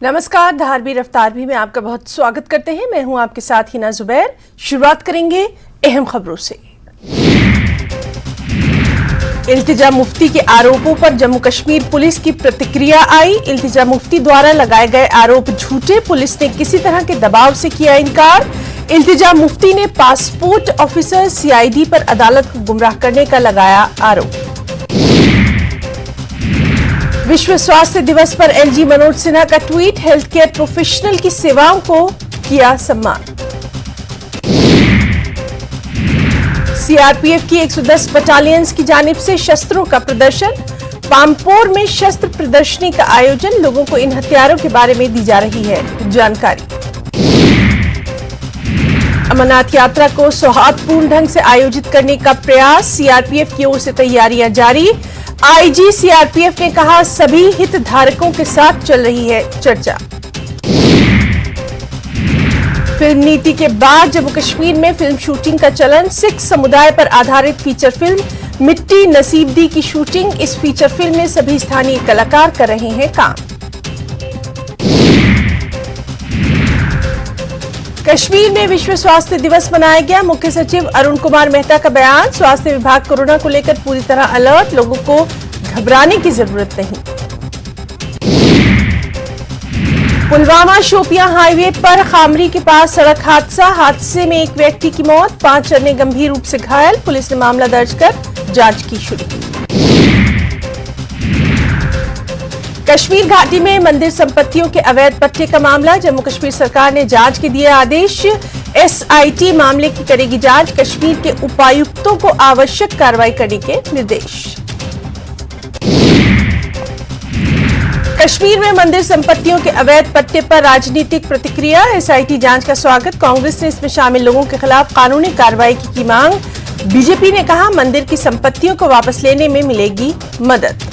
नमस्कार, धारवी रफ्तार भी में आपका बहुत स्वागत करते हैं। मैं हूं आपके साथ हिना जुबैर। शुरुआत करेंगे अहम खबरों से। इल्तिजा मुफ्ती के आरोपों पर जम्मू कश्मीर पुलिस की प्रतिक्रिया आई। इल्तिजा मुफ्ती द्वारा लगाए गए आरोप झूठे, पुलिस ने किसी तरह के दबाव से किया इनकार। इल्तिजा मुफ्ती ने पासपोर्ट ऑफिसर सीआईडी पर अदालत को गुमराह करने का लगाया आरोप। विश्व स्वास्थ्य दिवस पर एलजी मनोज सिन्हा का ट्वीट, हेल्थ केयर प्रोफेशनल की सेवाओं को किया सम्मान। सीआरपीएफ की 110 बटालियंस की जानिब से शस्त्रों का प्रदर्शन। पामपोर में शस्त्र प्रदर्शनी का आयोजन, लोगों को इन हथियारों के बारे में दी जा रही है जानकारी। अमरनाथ यात्रा को सौहार्दपूर्ण ढंग से आयोजित करने का प्रयास, सीआरपीएफ की ओर से तैयारियां जारी। आईजी सीआरपीएफ ने कहा, सभी हितधारकों के साथ चल रही है चर्चा। फिल्म नीति के बाद जम्मू कश्मीर में फिल्म शूटिंग का चलन। सिख समुदाय पर आधारित फीचर फिल्म मिट्टी नसीब दी की शूटिंग। इस फीचर फिल्म में सभी स्थानीय कलाकार कर रहे हैं काम। कश्मीर में विश्व स्वास्थ्य दिवस मनाया गया। मुख्य सचिव अरुण कुमार मेहता का बयान, स्वास्थ्य विभाग कोरोना को लेकर पूरी तरह अलर्ट, लोगों को घबराने की जरूरत नहीं। पुलवामा शोपियां हाईवे पर खामरी के पास सड़क हादसा, हादसे में एक व्यक्ति की मौत, 5 अन्य गंभीर रूप से घायल। पुलिस ने मामला दर्ज कर जांच की शुरू। कश्मीर घाटी में मंदिर संपत्तियों के अवैध पट्टे का मामला, जम्मू कश्मीर सरकार ने जांच के दिए आदेश। एसआईटी मामले की करेगी जांच, कश्मीर के उपायुक्तों को आवश्यक कार्रवाई करने के निर्देश। कश्मीर में मंदिर संपत्तियों के अवैध पट्टे पर राजनीतिक प्रतिक्रिया, एसआईटी जांच का स्वागत। कांग्रेस ने इसमें शामिल लोगों के खिलाफ कानूनी कार्रवाई की मांग। बीजेपी ने कहा, मंदिर की संपत्तियों को वापस लेने में मिलेगी मदद।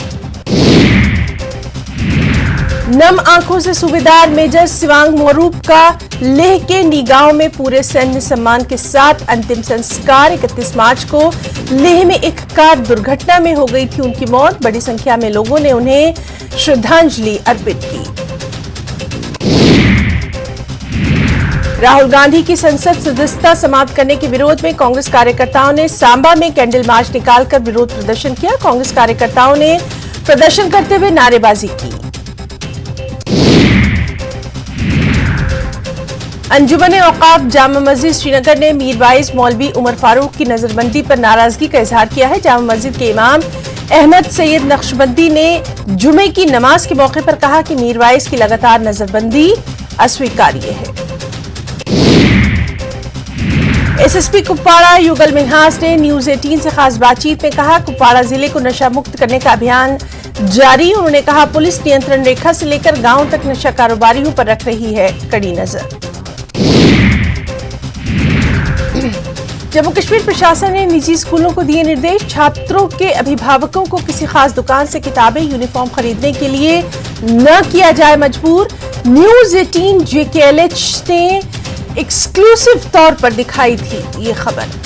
नम आंखों से सूबेदार मेजर सिवांग मोरूप का लेह के नी गांव में पूरे सैन्य सम्मान के साथ अंतिम संस्कार। 31 मार्च को लेह में एक कार दुर्घटना में हो गई थी उनकी मौत। बड़ी संख्या में लोगों ने उन्हें श्रद्धांजलि अर्पित की। राहुल गांधी की संसद सदस्यता समाप्त करने के विरोध में कांग्रेस कार्यकर्ताओं ने सांबा में कैंडल मार्च निकालकर विरोध प्रदर्शन किया। कांग्रेस कार्यकर्ताओं ने प्रदर्शन करते हुए नारेबाजी की। अंजुमन औकाफ जामा मस्जिद श्रीनगर ने मीरवाइज मौलवी उमर फारूक की नजरबंदी पर नाराजगी का इजहार किया है। जामा मस्जिद के इमाम अहमद सैयद नक्शबंदी ने जुमे की नमाज के मौके पर कहा कि मीरवाइज की लगातार नजरबंदी अस्वीकार्य है। एसएसपी कुपवाड़ा युगल मिन्हास ने न्यूज 18 से खास बातचीत में कहा, कुपवाड़ा जिले को नशा मुक्त करने का अभियान जारी। उन्होंने कहा, पुलिस नियंत्रण रेखा से लेकर गांव तक नशा कारोबारियों पर रख रही है कड़ी नजर। जम्मू कश्मीर प्रशासन ने निजी स्कूलों को दिए निर्देश, छात्रों के अभिभावकों को किसी खास दुकान से किताबें यूनिफॉर्म खरीदने के लिए न किया जाए मजबूर। न्यूज 18 जेकेएलएच ने एक्सक्लूसिव तौर पर दिखाई थी ये खबर।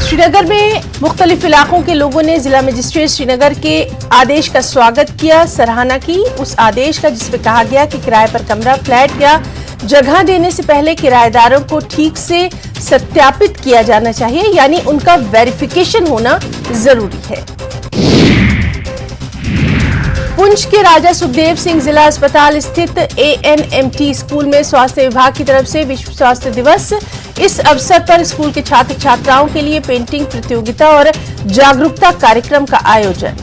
श्रीनगर में मुख्तलिफ इलाकों के लोगों ने जिला मजिस्ट्रेट श्रीनगर के आदेश का स्वागत किया, सराहना की उस आदेश का जिसमें कहा गया कि किराए पर कमरा, फ्लैट या जगह देने से पहले किराएदारों को ठीक से सत्यापित किया जाना चाहिए, यानी उनका वेरिफिकेशन होना जरूरी है। पुंछ के राजा सुखदेव सिंह जिला अस्पताल स्थित एएनएमटी स्कूल में स्वास्थ्य विभाग की तरफ से विश्व स्वास्थ्य दिवस। इस अवसर पर स्कूल के छात्र छात्राओं के लिए पेंटिंग प्रतियोगिता और जागरूकता कार्यक्रम का आयोजन।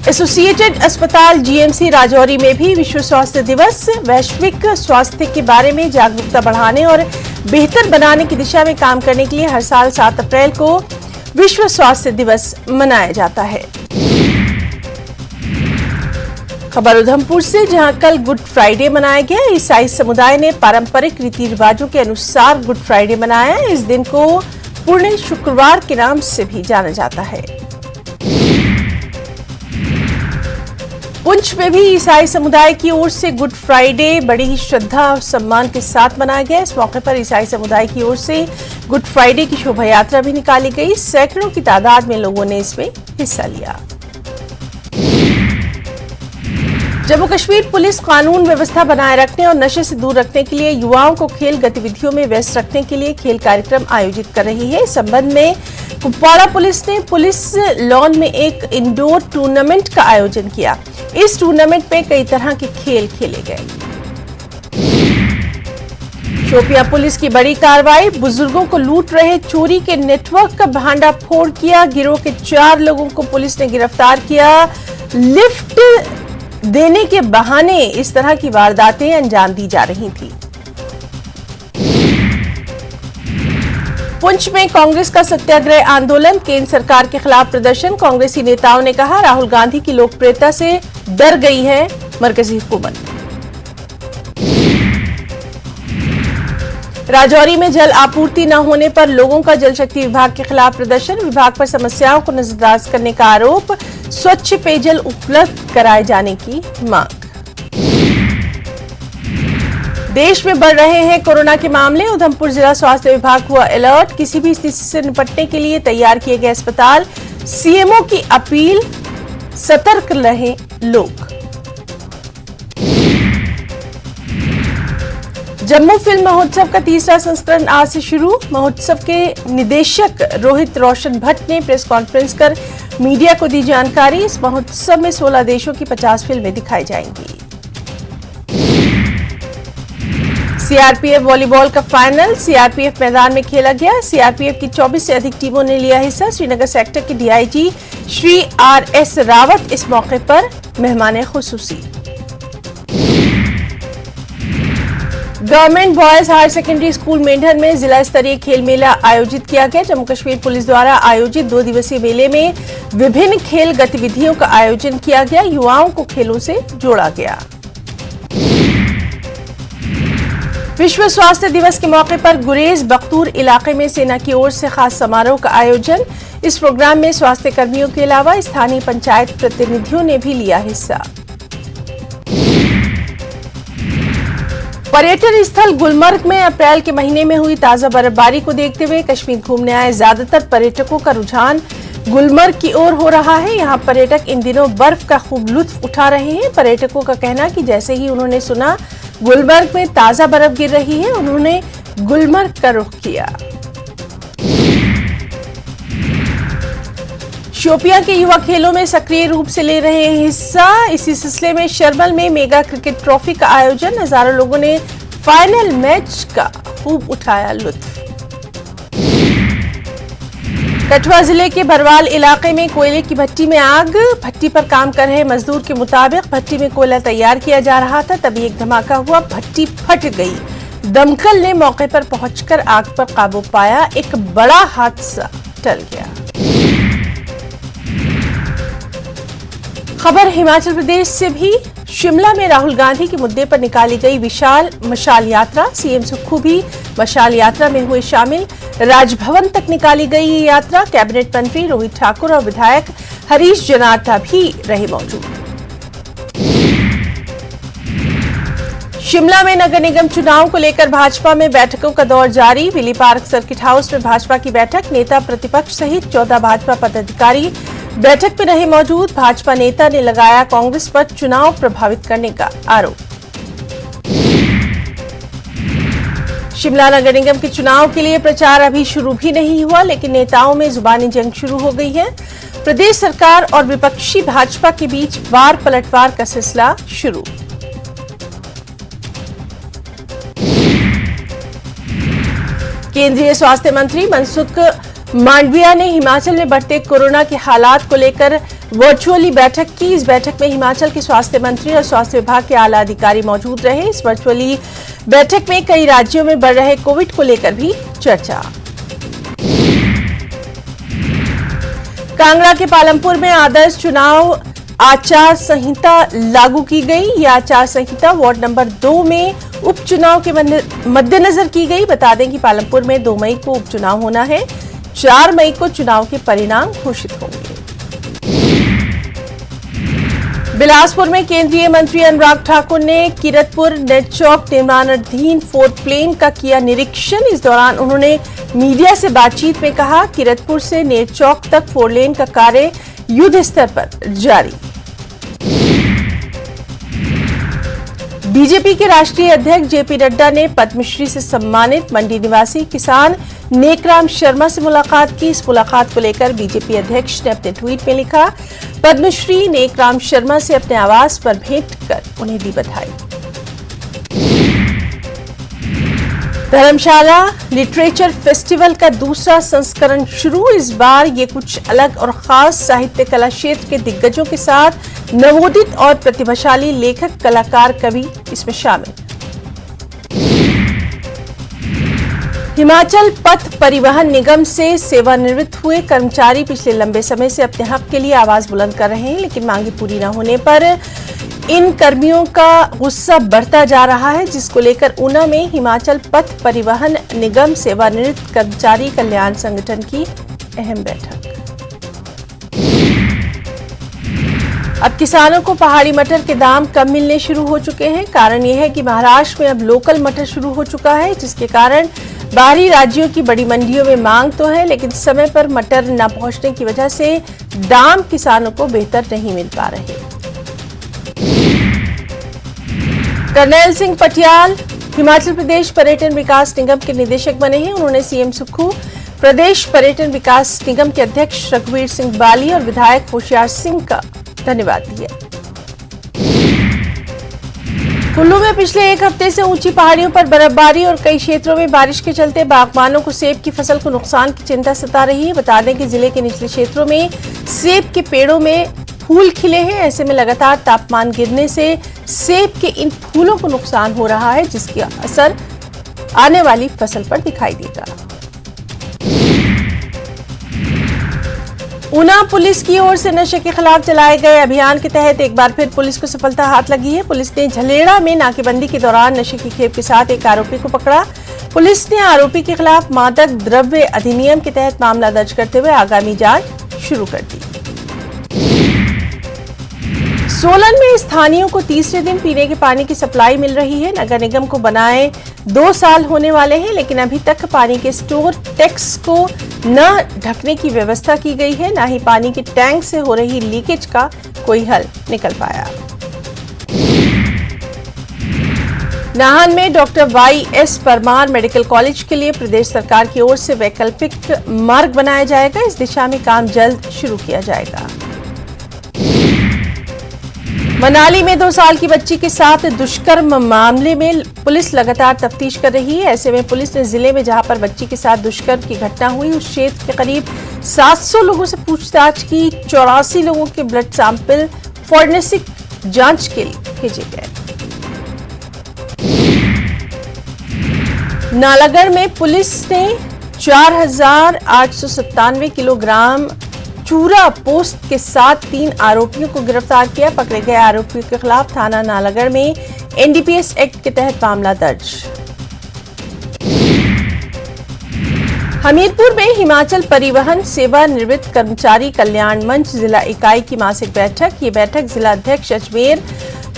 एसोसिएटेड अस्पताल जीएमसी राजौरी में भी विश्व स्वास्थ्य दिवस, वैश्विक स्वास्थ्य के बारे में जागरूकता बढ़ाने और बेहतर बनाने की दिशा में काम करने के लिए हर साल 7 अप्रैल को विश्व स्वास्थ्य दिवस मनाया जाता है। खबर उधमपुर से, जहां कल गुड फ्राइडे मनाया गया। ईसाई समुदाय ने पारंपरिक रीति रिवाजों के अनुसार गुड फ्राइडे मनाया। इस दिन को पुण्य शुक्रवार के नाम से भी जाना जाता है। पुंछ में भी ईसाई समुदाय की ओर से गुड फ्राइडे बड़ी ही श्रद्धा और सम्मान के साथ मनाया गया। इस मौके पर ईसाई समुदाय की ओर से गुड फ्राइडे की शोभा यात्रा भी निकाली गई। सैकड़ों की तादाद में लोगों ने इसमें हिस्सा लिया। जम्मू कश्मीर पुलिस कानून व्यवस्था बनाए रखने और नशे से दूर रखने के लिए युवाओं को खेल गतिविधियों में व्यस्त रखने के लिए खेल कार्यक्रम आयोजित कर रही है। इस संबंध में कुपवाड़ा पुलिस ने पुलिस लॉन में एक इंडोर टूर्नामेंट का आयोजन किया। इस टूर्नामेंट में कई तरह के खेल खेले गए। शोपियां पुलिस की बड़ी कार्रवाई, बुजुर्गों को लूट रहे चोरी के नेटवर्क का भांडाफोड़ किया। गिरोह के 4 लोगों को पुलिस ने गिरफ्तार किया। लिफ्ट देने के बहाने इस तरह की वारदातें अंजाम दी जा रही थी। पुंछ में कांग्रेस का सत्याग्रह आंदोलन, केंद्र सरकार के खिलाफ प्रदर्शन। कांग्रेसी नेताओं ने कहा राहुल गांधी की लोकप्रियता से डर गई है मरकजी हुकूमत। राजौरी में जल आपूर्ति न होने पर लोगों का जल शक्ति विभाग के खिलाफ प्रदर्शन। विभाग पर समस्याओं को नजरअंदाज करने का आरोप। स्वच्छ पेयजल उपलब्ध कराए जाने की मांग। देश में बढ़ रहे हैं कोरोना के मामले। उधमपुर जिला स्वास्थ्य विभाग हुआ अलर्ट। किसी भी स्थिति से निपटने के लिए तैयार किए गए अस्पताल। सीएमओ की अपील, सतर्क रहें लोग। जम्मू फिल्म महोत्सव का तीसरा संस्करण आज से शुरू। महोत्सव के निदेशक रोहित रोशन भट्ट ने प्रेस कॉन्फ्रेंस कर मीडिया को दी जानकारी। इस महोत्सव में 16 देशों की 50 फिल्में दिखाई जाएंगी। सीआरपीएफ वॉलीबॉल का फाइनल सीआरपीएफ मैदान में खेला गया। सीआरपीएफ की 24 से अधिक टीमों ने लिया हिस्सा। श्रीनगर सेक्टर के डीआईजी श्री आरएस रावत इस मौके पर मेहमान खुसूसी। Government boys higher secondary school Mendhar में जिला स्तरीय खेल मेला आयोजित किया गया। जम्मू कश्मीर पुलिस द्वारा आयोजित 2 दिवसीय मेले में विभिन्न खेल गतिविधियों का आयोजन किया गया। युवाओं को खेलों से जोड़ा गया। विश्व स्वास्थ्य दिवस के मौके पर गुरेज बख्तूर इलाके में सेना की ओर से खास समारोह का आयोजन। इस प्रोग्राम में स्वास्थ्य कर्मियों के अलावा स्थानीय पंचायत प्रतिनिधियों ने भी लिया हिस्सा। पर्यटन स्थल गुलमर्ग में अप्रैल के महीने में हुई ताजा बर्फबारी को देखते हुए कश्मीर घूमने आए ज्यादातर पर्यटकों का रुझान गुलमर्ग की ओर हो रहा है। यहाँ पर्यटक इन दिनों बर्फ का खूब लुत्फ उठा रहे हैं। पर्यटकों का कहना कि जैसे ही उन्होंने सुना गुलमर्ग में ताजा बर्फ गिर रही है, उन्होंने गुलमर्ग का रुख किया। शोपियां के युवा खेलों में सक्रिय रूप से ले रहे हैं हिस्सा। इसी सिलसिले में शर्मल में मेगा क्रिकेट ट्रॉफी का आयोजन। हजारों लोगों ने फाइनल मैच का खूब उठाया लुत्फ। कठुआ जिले के भरवाल इलाके में कोयले की भट्टी में आग। भट्टी पर काम कर रहे मजदूर के मुताबिक भट्टी में कोयला तैयार किया जा रहा था, तभी एक धमाका हुआ, भट्टी फट गई। दमकल ने मौके पर पहुंचकर आग पर काबू पाया। एक बड़ा हादसा टल गया। खबर हिमाचल प्रदेश से भी। शिमला में राहुल गांधी के मुद्दे पर निकाली गई विशाल मशाल यात्रा। सीएम सुक्खू भी मशाल यात्रा में हुए शामिल। राजभवन तक निकाली गई ये यात्रा। कैबिनेट मंत्री रोहित ठाकुर और विधायक हरीश जनार्था भी रहे मौजूद। शिमला में नगर निगम चुनाव को लेकर भाजपा में बैठकों का दौर जारी। विली पार्क सर्किट हाउस में भाजपा की बैठक। नेता प्रतिपक्ष सहित 14 भाजपा पदाधिकारी बैठक में रहे मौजूद। भाजपा नेता ने लगाया कांग्रेस पर चुनाव प्रभावित करने का आरोप। शिमला नगर निगम के चुनाव के लिए प्रचार अभी शुरू भी नहीं हुआ, लेकिन नेताओं में जुबानी जंग शुरू हो गई है। प्रदेश सरकार और विपक्षी भाजपा के बीच वार पलटवार का सिलसिला शुरू। केंद्रीय स्वास्थ्य मंत्री मनसुख मांडविया ने हिमाचल में बढ़ते कोरोना के हालात को लेकर वर्चुअली बैठक की। इस बैठक में हिमाचल के स्वास्थ्य मंत्री और स्वास्थ्य विभाग के आला अधिकारी मौजूद रहे। इस वर्चुअली बैठक में कई राज्यों में बढ़ रहे कोविड को लेकर भी चर्चा। कांगड़ा के पालमपुर में आदर्श चुनाव आचार संहिता लागू की गई। यह आचार संहिता वार्ड नंबर 2 में उपचुनाव के मद्देनजर की गई। बता दें कि पालमपुर में 2 मई को उपचुनाव होना है। 4 मई को चुनाव के परिणाम घोषित होंगे। बिलासपुर में केंद्रीय मंत्री अनुराग ठाकुर ने किरतपुर नेट चौक निर्माणाधीन 4 प्लेन का किया निरीक्षण। इस दौरान उन्होंने मीडिया से बातचीत में कहा, किरतपुर से नेट चौक तक 4 लेन का कार्य युद्ध स्तर पर जारी। बीजेपी के राष्ट्रीय अध्यक्ष जेपी नड्डा ने पद्मश्री से सम्मानित मंडी निवासी किसान नेकराम शर्मा से मुलाकात की। इस मुलाकात को लेकर बीजेपी अध्यक्ष ने अपने ट्वीट में लिखा, पद्मश्री नेकराम शर्मा से अपने आवास पर भेंट कर उन्हें दी बधाई। धर्मशाला लिटरेचर फेस्टिवल का दूसरा संस्करण शुरू। इस बार ये कुछ अलग और खास साहित्य कला क्षेत्र के दिग्गजों के साथ नवोदित और प्रतिभाशाली लेखक, कलाकार, कवि इसमें शामिल। हिमाचल पथ परिवहन निगम से सेवानिवृत्त हुए कर्मचारी पिछले लंबे समय से अपने हक के लिए आवाज बुलंद कर रहे हैं, लेकिन मांगे पूरी न होने पर इन कर्मियों का गुस्सा बढ़ता जा रहा है, जिसको लेकर ऊना में हिमाचल पथ परिवहन निगम सेवानिवृत्त कर्मचारी कल्याण संगठन की अहम बैठक। अब किसानों को पहाड़ी मटर के दाम कम मिलने शुरू हो चुके हैं। कारण यह है कि महाराष्ट्र में अब लोकल मटर शुरू हो चुका है, जिसके कारण बाहरी राज्यों की बड़ी मंडियों में मांग तो है, लेकिन समय पर मटर न पहुंचने की वजह से दाम किसानों को बेहतर नहीं मिल पा रहे। करनैल सिंह पटियाल हिमाचल प्रदेश पर्यटन विकास निगम के निदेशक बने हैं। उन्होंने सीएम सुक्खू, प्रदेश पर्यटन विकास निगम के अध्यक्ष रघुवीर सिंह बाली और विधायक होशियार सिंह का धन्यवाद दिया। कुल्लू में पिछले एक हफ्ते से ऊंची पहाड़ियों पर बर्फबारी और कई क्षेत्रों में बारिश के चलते बागबानों को सेब की फसल को नुकसान की चिंता सता रही है। बता दें कि जिले के निचले क्षेत्रों में सेब के पेड़ों में फूल खिले हैं। ऐसे में लगातार तापमान गिरने से सेब के इन फूलों को नुकसान हो रहा है, जिसका असर आने वाली फसल पर दिखाई देगा। ऊना पुलिस की ओर से नशे के खिलाफ चलाए गए अभियान के तहत एक बार फिर पुलिस को सफलता हाथ लगी है। पुलिस ने झलेड़ा में नाकेबंदी के दौरान नशे की खेप के साथ एक आरोपी को पकड़ा। पुलिस ने आरोपी के खिलाफ मादक द्रव्य अधिनियम के तहत मामला दर्ज करते हुए आगामी जांच शुरू कर दी। सोलन में स्थानीयोों को तीसरे दिन पीने के पानी की सप्लाई मिल रही है। नगर निगम को बनाए 2 साल होने वाले हैं, लेकिन अभी तक पानी के स्टोर टैक्स को न ढकने की व्यवस्था की गई है, न ही पानी के टैंक से हो रही लीकेज का कोई हल निकल पाया। नाहन में डॉक्टर वाई.एस. परमार मेडिकल कॉलेज के लिए प्रदेश सरकार की ओर से वैकल्पिक मार्ग बनाया जाएगा। इस दिशा में काम जल्द शुरू किया जाएगा। मनाली में 2 साल की बच्ची के साथ दुष्कर्म मामले में पुलिस लगातार तफ्तीश कर रही है। ऐसे में पुलिस ने जिले में जहां पर बच्ची के साथ दुष्कर्म की घटना हुई, उस क्षेत्र के करीब 700 लोगों से पूछताछ की। 84 लोगों के ब्लड सैंपल फॉरेंसिक जांच के लिए भेजे गए। नालागढ़ में पुलिस ने 4,897 किलोग्राम चूरा पोस्त के साथ 3 आरोपियों को गिरफ्तार किया। पकड़े गए आरोपियों के खिलाफ थाना नालागढ़ में एनडीपीएस एक्ट के तहत मामला दर्ज। हमीरपुर में हिमाचल परिवहन सेवानिवृत्त कर्मचारी कल्याण मंच जिला इकाई की मासिक बैठक। ये बैठक जिला अध्यक्ष अजमेर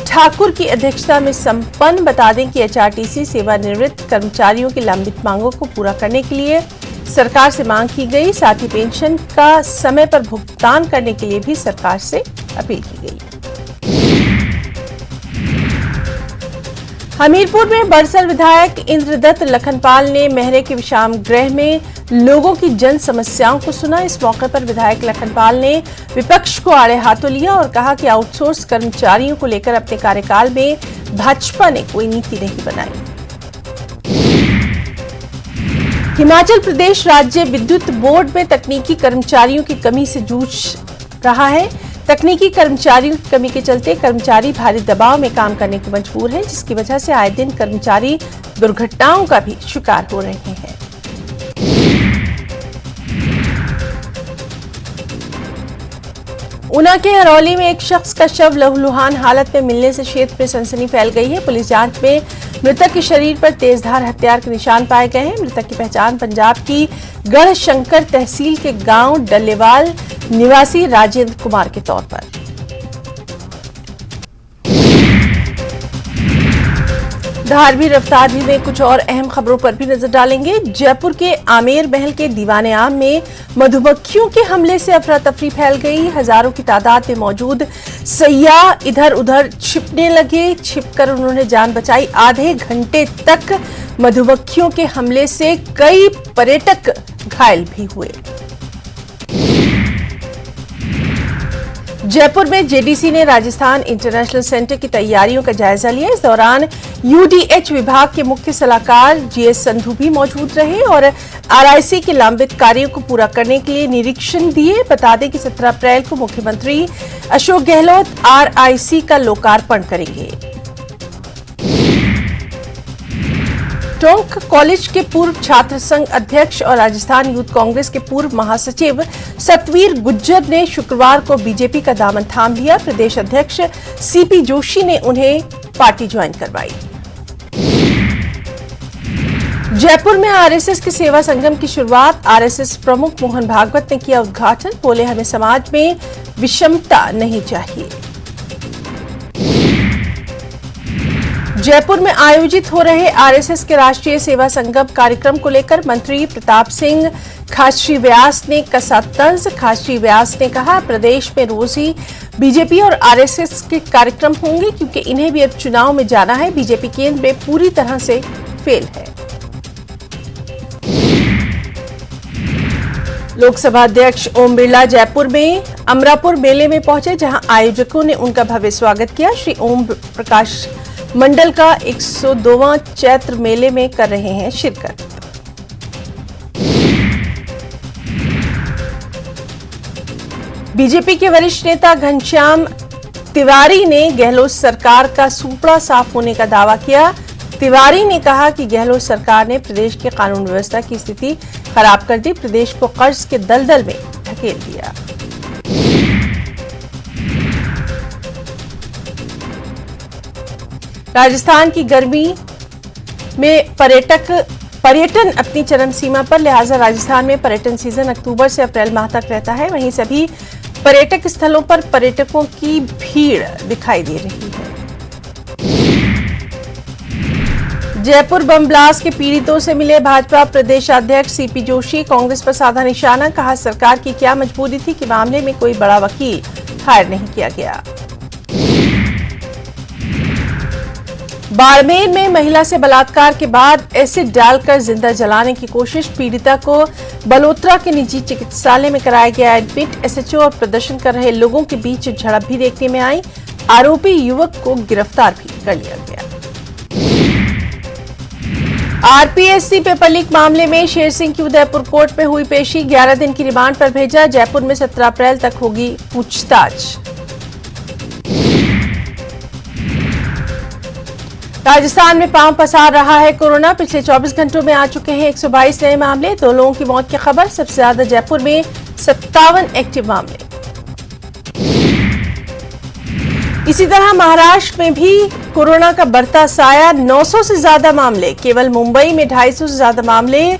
ठाकुर की अध्यक्षता में संपन्न। बता दें कि एचआरटीसी सेवानिवृत्त कर्मचारियों की लंबित मांगों को पूरा करने के लिए सरकार से मांग की गई। साथ ही पेंशन का समय पर भुगतान करने के लिए भी सरकार से अपील की गई। हमीरपुर में बड़सर विधायक इंद्रदत्त लखनपाल ने मेहरे के विश्राम गृह में लोगों की जन समस्याओं को सुना। इस मौके पर विधायक लखनपाल ने विपक्ष को आड़े हाथों लिया और कहा कि आउटसोर्स कर्मचारियों को लेकर अपने कार्यकाल में भाजपा ने कोई नीति नहीं बनाई। हिमाचल प्रदेश राज्य विद्युत बोर्ड में तकनीकी कर्मचारियों की कमी से जूझ रहा है। तकनीकी कर्मचारियों की कमी के चलते कर्मचारी भारी दबाव में काम करने को मजबूर हैं, जिसकी वजह से आए दिन कर्मचारी दुर्घटनाओं का भी शिकार हो रहे हैं। ऊना के हरौली में एक शख्स का शव लहूलुहान हालत में मिलने से क्षेत्र में सनसनी फैल गई है। पुलिस जांच में मृतक के शरीर पर तेजधार हथियार के निशान पाए गए हैं। मृतक की पहचान पंजाब की गढ़शंकर तहसील के गांव डल्लेवाल निवासी राजेंद्र कुमार के तौर पर। धारवी रफ्तार भी में कुछ और अहम खबरों पर भी नजर डालेंगे। जयपुर के आमेर महल के दीवाने आम में मधुमक्खियों के हमले से अफरा तफरी फैल गई। हजारों की तादाद में मौजूद सयाह इधर उधर छिपने लगे। छिपकर उन्होंने जान बचाई। आधे घंटे तक मधुमक्खियों के हमले से कई पर्यटक घायल भी हुए। जयपुर में जेडीसी ने राजस्थान इंटरनेशनल सेंटर की तैयारियों का जायजा लिया। इस दौरान यूडीएच विभाग के मुख्य सलाहकार जीएस संधू भी मौजूद रहे और आरआईसी के लंबित कार्यों को पूरा करने के लिए निरीक्षण दिए। बता दें कि 17 अप्रैल को मुख्यमंत्री अशोक गहलोत आरआईसी का लोकार्पण करेंगे। टोंक कॉलेज के पूर्व छात्र संघ अध्यक्ष और राजस्थान यूथ कांग्रेस के पूर्व महासचिव सतवीर गुज्जर ने शुक्रवार को बीजेपी का दामन थाम लिया। प्रदेश अध्यक्ष सीपी जोशी ने उन्हें पार्टी ज्वाइन करवाई। जयपुर में आरएसएस के सेवा संगम की शुरुआत आरएसएस प्रमुख मोहन भागवत ने किया उद्घाटन। बोले, हमें समाज में विषमता नहीं चाहिए। जयपुर में आयोजित हो रहे आरएसएस के राष्ट्रीय सेवा संगम कार्यक्रम को लेकर मंत्री प्रताप सिंह खाचरी व्यास ने कसा तंज। खाचरी व्यास ने कहा, प्रदेश में रोज ही बीजेपी और आरएसएस के कार्यक्रम होंगे क्योंकि इन्हें भी अब चुनाव में जाना है। बीजेपी केंद्र में पूरी तरह से फेल है। लोकसभा अध्यक्ष ओम बिरला जयपुर में अमरापुर मेले में पहुंचे, जहां आयोजकों ने उनका भव्य स्वागत किया। श्री ओम प्रकाश मंडल का 102वां चैत्र मेले में कर रहे हैं शिरकत। बीजेपी के वरिष्ठ नेता घनश्याम तिवारी ने गहलोत सरकार का सूपड़ा साफ होने का दावा किया। तिवारी ने कहा कि गहलोत सरकार ने प्रदेश की कानून व्यवस्था की स्थिति खराब कर दी, प्रदेश को कर्ज के दलदल में धकेल दिया। राजस्थान की गर्मी में पर्यटन अपनी चरम सीमा पर, लिहाजा राजस्थान में पर्यटन सीजन अक्टूबर से अप्रैल माह तक रहता है। वहीं सभी पर्यटक स्थलों पर पर्यटकों की भीड़ दिखाई दे रही है। जयपुर बम ब्लास्ट के पीड़ितों से मिले भाजपा प्रदेशाध्यक्ष सीपी जोशी। कांग्रेस पर साधा निशाना, कहा सरकार की क्या मजबूरी थी कि मामले में कोई बड़ा वकील हायर नहीं किया गया। बाड़मेर में महिला से बलात्कार के बाद एसिड डालकर जिंदा जलाने की कोशिश। पीड़िता को बलोत्रा के निजी चिकित्सालय में कराया गया एडमिट। एसएचओ और प्रदर्शन कर रहे लोगों के बीच झड़प भी देखने में आई। आरोपी युवक को गिरफ्तार भी कर लिया गया। आरपीएससी पेपर लीक मामले में शेर सिंह की उदयपुर कोर्ट में हुई पेशी। 11 दिन की रिमांड पर भेजा। जयपुर में 17 अप्रैल तक होगी पूछताछ। राजस्थान में पांव पसार रहा है कोरोना। पिछले 24 घंटों में आ चुके हैं 122 नए मामले। 2 लोगों की मौत की खबर। सबसे ज्यादा जयपुर में 57 एक्टिव मामले। इसी तरह महाराष्ट्र में भी कोरोना का बढ़ता साया। 900 से ज्यादा मामले। केवल मुंबई में 250 से ज्यादा मामले।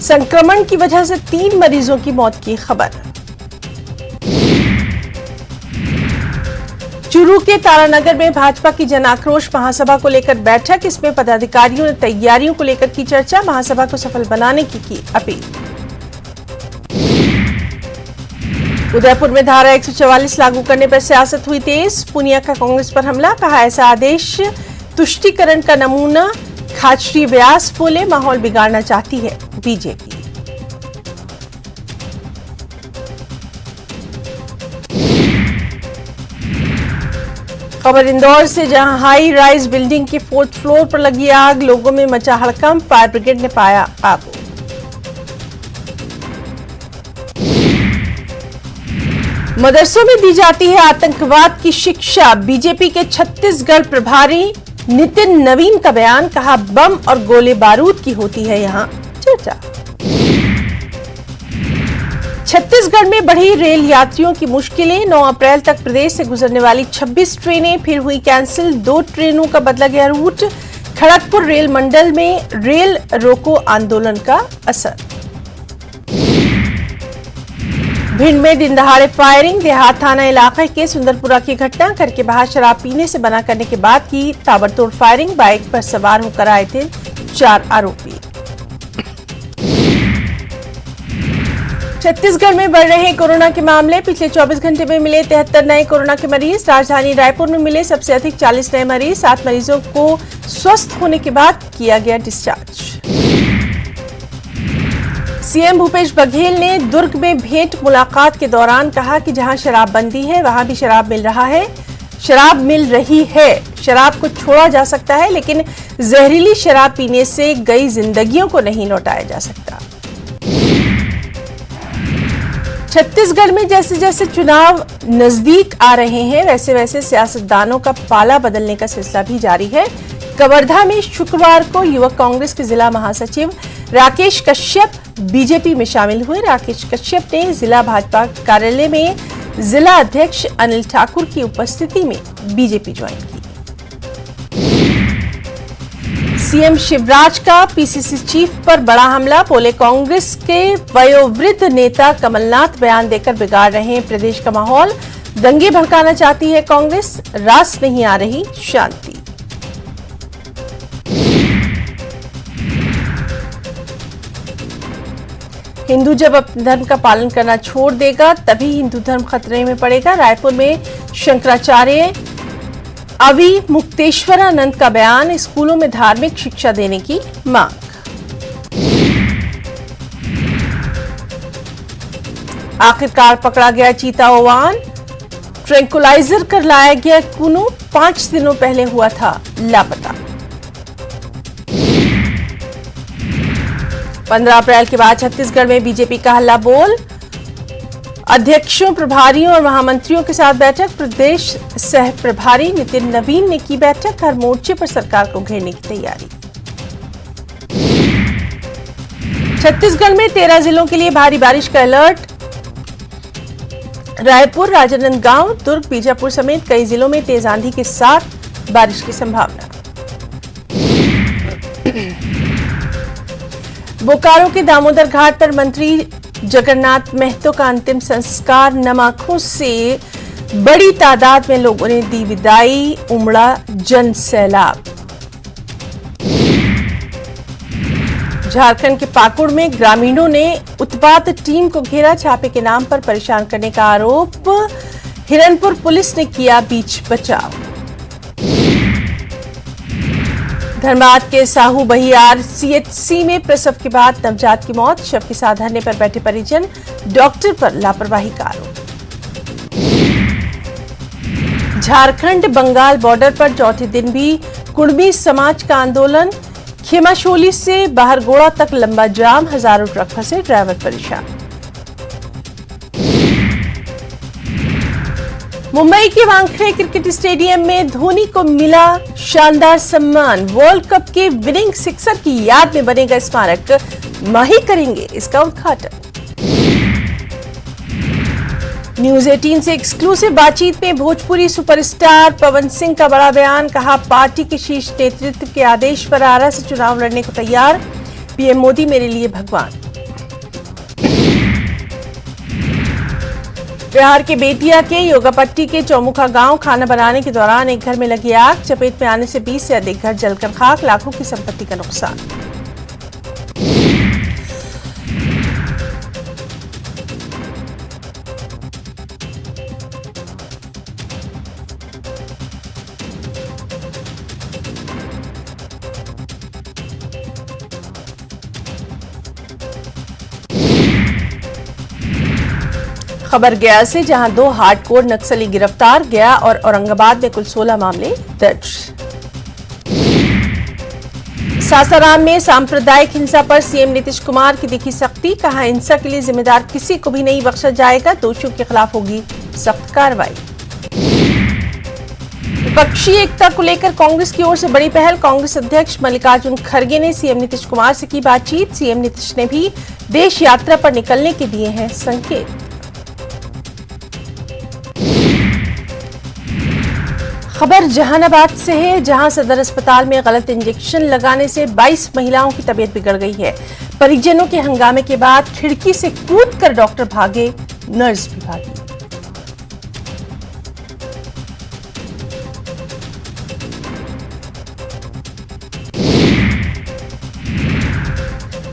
संक्रमण की वजह से 3 मरीजों की मौत की खबर। चूरू के तारानगर में भाजपा की जन आक्रोश महासभा को लेकर बैठक। इसमें पदाधिकारियों ने तैयारियों को लेकर की चर्चा। महासभा को सफल बनाने की अपील। उदयपुर में धारा 144 लागू करने पर सियासत हुई तेज। पुनिया का कांग्रेस पर हमला, कहा ऐसा आदेश तुष्टीकरण का नमूना। खाचरी व्यास बोले, माहौल बिगाड़ना चाहती है बीजेपी। खबर इंदौर से, जहां हाई राइज बिल्डिंग के 4th फ्लोर पर लगी आग। लोगों में मचा हड़कंप। फायर ब्रिगेड ने पाया काबू। मदरसों में दी जाती है आतंकवाद की शिक्षा। बीजेपी के छत्तीसगढ़ प्रभारी नितिन नवीन का बयान, कहा बम और गोले बारूद की होती है यहां चर्चा। छत्तीसगढ़ में बढ़ी रेल यात्रियों की मुश्किलें। 9 अप्रैल तक प्रदेश से गुजरने वाली 26 ट्रेनें फिर हुई कैंसिल। 2 ट्रेनों का बदला गया रूट। खड़गपुर रेल मंडल में रेल रोको आंदोलन का असर। भिंड में दिन दहाड़े फायरिंग, देहात थाना इलाके के सुंदरपुरा की घटना। घर के बाहर शराब पीने से मना करने के बाद की ताबड़तोड़ फायरिंग, बाइक पर सवार होकर आए थे 4 आरोपी। छत्तीसगढ़ में बढ़ रहे कोरोना के मामले, पिछले 24 घंटे में मिले 73 नए कोरोना के मरीज। राजधानी रायपुर में मिले सबसे अधिक 40 नए मरीज। 7 मरीजों को स्वस्थ होने के बाद किया गया डिस्चार्ज। सीएम भूपेश बघेल ने दुर्ग में भेंट मुलाकात के दौरान कहा कि जहां शराबबंदी है वहां भी शराब मिल रहा है, शराब मिल रही है। शराब को छोड़ा जा सकता है, लेकिन जहरीली शराब पीने से गई जिंदगियों को नहीं लौटाया जा सकता। छत्तीसगढ़ में जैसे जैसे चुनाव नजदीक आ रहे हैं, वैसे वैसे सियासतदानों का पाला बदलने का सिलसिला भी जारी है। कवर्धा में शुक्रवार को युवक कांग्रेस के जिला महासचिव राकेश कश्यप बीजेपी में शामिल हुए। राकेश कश्यप ने जिला भाजपा कार्यालय में जिला अध्यक्ष अनिल ठाकुर की उपस्थिति में बीजेपी ज्वाइन की। सीएम शिवराज का पीसीसी चीफ पर बड़ा हमला, बोले कांग्रेस के वयोवृद्ध नेता कमलनाथ बयान देकर बिगाड़ रहे हैं प्रदेश का माहौल। दंगे भड़काना चाहती है कांग्रेस, रास नहीं आ रही शांति। हिंदू जब अपने धर्म का पालन करना छोड़ देगा तभी हिंदू धर्म खतरे में पड़ेगा। रायपुर में शंकराचार्य अवि मुक्तेश्वरानंद का बयान, स्कूलों में धार्मिक शिक्षा देने की मांग। आखिरकार पकड़ा गया चीता ओवान, ट्रैंकुलाइजर कर लाया गया कुनू, 5 दिनों पहले हुआ था लापता। 15 अप्रैल के बाद छत्तीसगढ़ में बीजेपी का हल्ला बोल, अध्यक्षों, प्रभारियों और महामंत्रियों के साथ बैठक। प्रदेश सह प्रभारी नितिन नवीन ने की बैठक, हर मोर्चे पर सरकार को घेरने की तैयारी। छत्तीसगढ़ में 13 जिलों के लिए भारी बारिश का अलर्ट। रायपुर, राजनांदगांव, दुर्ग, बीजापुर समेत कई जिलों में तेज आंधी के साथ बारिश की संभावना। बोकारो के दामोदर घाट पर मंत्री जगन्नाथ महतो का अंतिम संस्कार, नम आंखों से बड़ी तादाद में लोगों ने दी विदाई, उमड़ा जन सैलाब। झारखंड के पाकुड़ में ग्रामीणों ने उत्पात टीम को घेरा, छापे के नाम पर परेशान करने का आरोप। हिरनपुर पुलिस ने किया बीच बचाव। धनबाद के साहू बहियार सीएचसी में प्रसव के बाद नवजात की मौत, शव के साथ धरने पर बैठे परिजन, डॉक्टर पर लापरवाही का आरोप। झारखंड बंगाल बॉर्डर पर चौथे दिन भी कुर्मी समाज का आंदोलन, खेमाशोली से बाहरगोड़ा तक लंबा जाम, हजारों ट्रक फंसे, ड्राइवर परेशान। मुंबई के वानखेड़े क्रिकेट स्टेडियम में धोनी को मिला शानदार सम्मान। वर्ल्ड कप के विनिंग सिक्सर की याद में बनेगा स्मारक, माही करेंगे इसका उद्घाटन। न्यूज 18 से एक्सक्लूसिव बातचीत में भोजपुरी सुपरस्टार पवन सिंह का बड़ा बयान, कहा पार्टी के शीर्ष नेतृत्व के आदेश पर आरा से चुनाव लड़ने को तैयार, पीएम मोदी मेरे लिए भगवान। बिहार के बेतिया के योगापट्टी के चौमुखा गांव, खाना बनाने के दौरान एक घर में लगी आग, चपेट में आने से 20 से अधिक घर जलकर खाक, लाखों की संपत्ति का नुकसान। खबर गया से, जहां 2 हार्डकोर नक्सली गिरफ्तार, गया और औरंगाबाद में कुल 16 मामले दर्ज। सासाराम में सांप्रदायिक हिंसा पर सीएम नीतीश कुमार की दिखी सख्ती, कहा हिंसा के लिए जिम्मेदार किसी को भी नहीं बख्शा जाएगा, दोषियों के खिलाफ होगी सख्त कार्रवाई। विपक्षी एकता को लेकर कांग्रेस की ओर से बड़ी पहल, कांग्रेस अध्यक्ष मल्लिकार्जुन खड़गे ने सीएम नीतीश कुमार से की बातचीत, सीएम नीतीश ने भी देश यात्रा पर निकलने के दिए हैं संकेत। खबर जहानाबाद से है, जहां सदर अस्पताल में गलत इंजेक्शन लगाने से 22 महिलाओं की तबीयत बिगड़ गई है। परिजनों के हंगामे के बाद खिड़की से कूदकर डॉक्टर भागे नर्स भी भागी।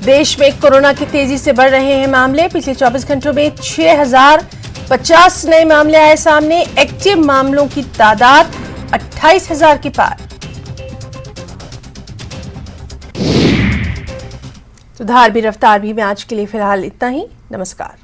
देश में कोरोना की तेजी से बढ़ रहे हैं मामले। पिछले 24 घंटों में 6050 नए मामले आए सामने। एक्टिव मामलों की तादाद 28,000 के पार। सुधार भी रफ्तार भी में आज के लिए फिलहाल इतना ही। नमस्कार।